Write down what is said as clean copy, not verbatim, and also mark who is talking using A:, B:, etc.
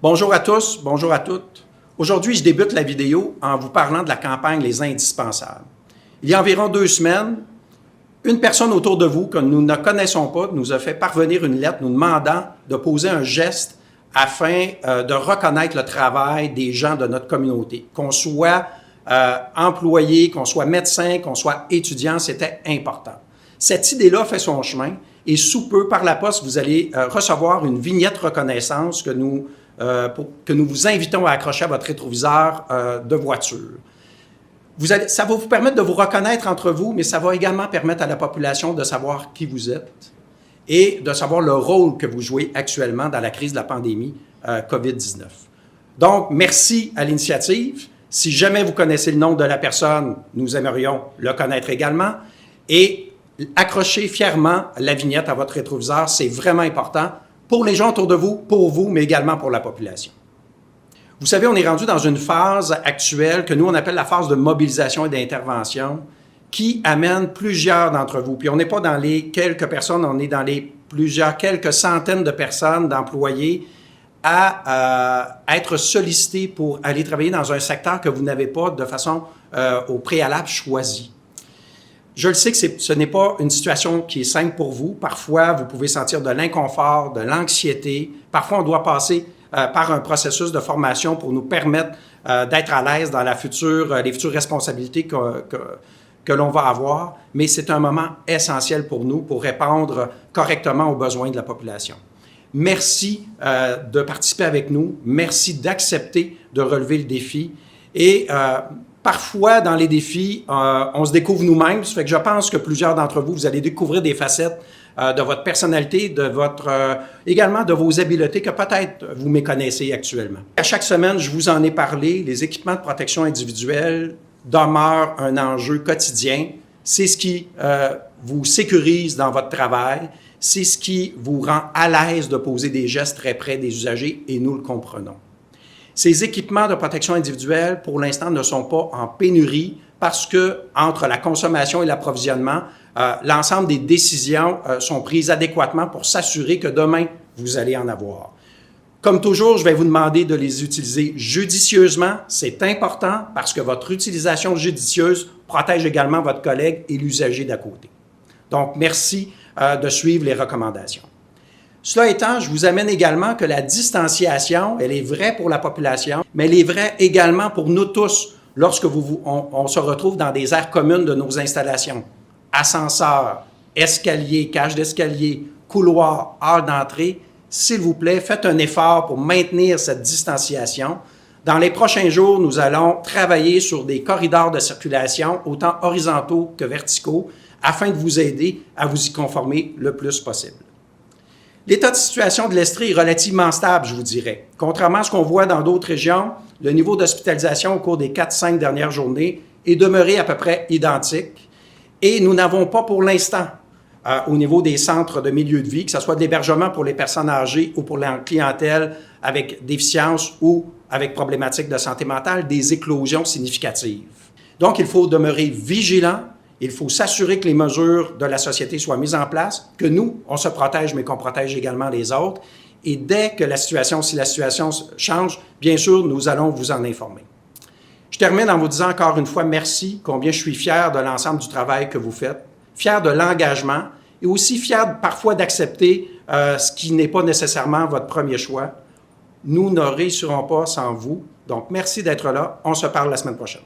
A: Bonjour à tous, bonjour à toutes. Aujourd'hui, je débute la vidéo en vous parlant de la campagne Les Indispensables. Il y a environ 2 semaines, une personne autour de vous que nous ne connaissons pas nous a fait parvenir une lettre nous demandant de poser un geste afin de reconnaître le travail des gens de notre communauté. Qu'on soit employé, qu'on soit médecin, qu'on soit étudiant, c'était important. Cette idée-là fait son chemin et sous peu, par la poste, vous allez recevoir une vignette reconnaissance que nous vous invitons à accrocher à votre rétroviseur de voiture. Ça va vous permettre de vous reconnaître entre vous, mais ça va également permettre à la population de savoir qui vous êtes et de savoir le rôle que vous jouez actuellement dans la crise de la pandémie COVID-19. Donc, merci à l'initiative. Si jamais vous connaissez le nom de la personne, nous aimerions le connaître également. Et accrochez fièrement la vignette à votre rétroviseur, c'est vraiment important pour les gens autour de vous, pour vous, mais également pour la population. Vous savez, on est rendu dans une phase actuelle que nous, on appelle la phase de mobilisation et d'intervention qui amène plusieurs d'entre vous. Puis on n'est pas dans les quelques personnes, on est dans les quelques centaines de personnes, d'employés, à être sollicités pour aller travailler dans un secteur que vous n'avez pas de façon au préalable choisi. Je le sais que ce n'est pas une situation qui est simple pour vous. Parfois, vous pouvez sentir de l'inconfort, de l'anxiété. Parfois, on doit passer par un processus de formation pour nous permettre d'être à l'aise dans les futures responsabilités que l'on va avoir. Mais c'est un moment essentiel pour nous pour répondre correctement aux besoins de la population. Merci de participer avec nous. Merci d'accepter de relever le défi. Et parfois, dans les défis, on se découvre nous-mêmes. Ça fait que je pense que plusieurs d'entre vous, vous allez découvrir des facettes de votre personnalité, également de vos habiletés que peut-être vous méconnaissez actuellement. À chaque semaine, je vous en ai parlé, les équipements de protection individuelle demeurent un enjeu quotidien. C'est ce qui vous sécurise dans votre travail. C'est ce qui vous rend à l'aise de poser des gestes très près des usagers et nous le comprenons. Ces équipements de protection individuelle, pour l'instant, ne sont pas en pénurie parce que, entre la consommation et l'approvisionnement, l'ensemble des décisions sont prises adéquatement pour s'assurer que demain, vous allez en avoir. Comme toujours, je vais vous demander de les utiliser judicieusement. C'est important parce que votre utilisation judicieuse protège également votre collègue et l'usager d'à côté. Donc, merci de suivre les recommandations. Cela étant, je vous amène également que la distanciation, elle est vraie pour la population, mais elle est vraie également pour nous tous lorsque on se retrouve dans des aires communes de nos installations. Ascenseurs, escaliers, cages d'escalier, couloirs, halls d'entrée. S'il vous plaît, faites un effort pour maintenir cette distanciation. Dans les prochains jours, nous allons travailler sur des corridors de circulation, autant horizontaux que verticaux, afin de vous aider à vous y conformer le plus possible. L'état de situation de l'Estrie est relativement stable, je vous dirais. Contrairement à ce qu'on voit dans d'autres régions, le niveau d'hospitalisation au cours des 4-5 dernières journées est demeuré à peu près identique. Et nous n'avons pas pour l'instant, au niveau des centres de milieu de vie, que ce soit de l'hébergement pour les personnes âgées ou pour la clientèle avec déficience ou avec problématiques de santé mentale, des éclosions significatives. Donc, il faut demeurer vigilant. Il faut s'assurer que les mesures de la société soient mises en place, que nous, on se protège, mais qu'on protège également les autres. Et dès que si la situation change, bien sûr, nous allons vous en informer. Je termine en vous disant encore une fois merci, combien je suis fier de l'ensemble du travail que vous faites, fier de l'engagement et aussi fier parfois d'accepter ce qui n'est pas nécessairement votre premier choix. Nous ne réussirons pas sans vous. Donc, merci d'être là. On se parle la semaine prochaine.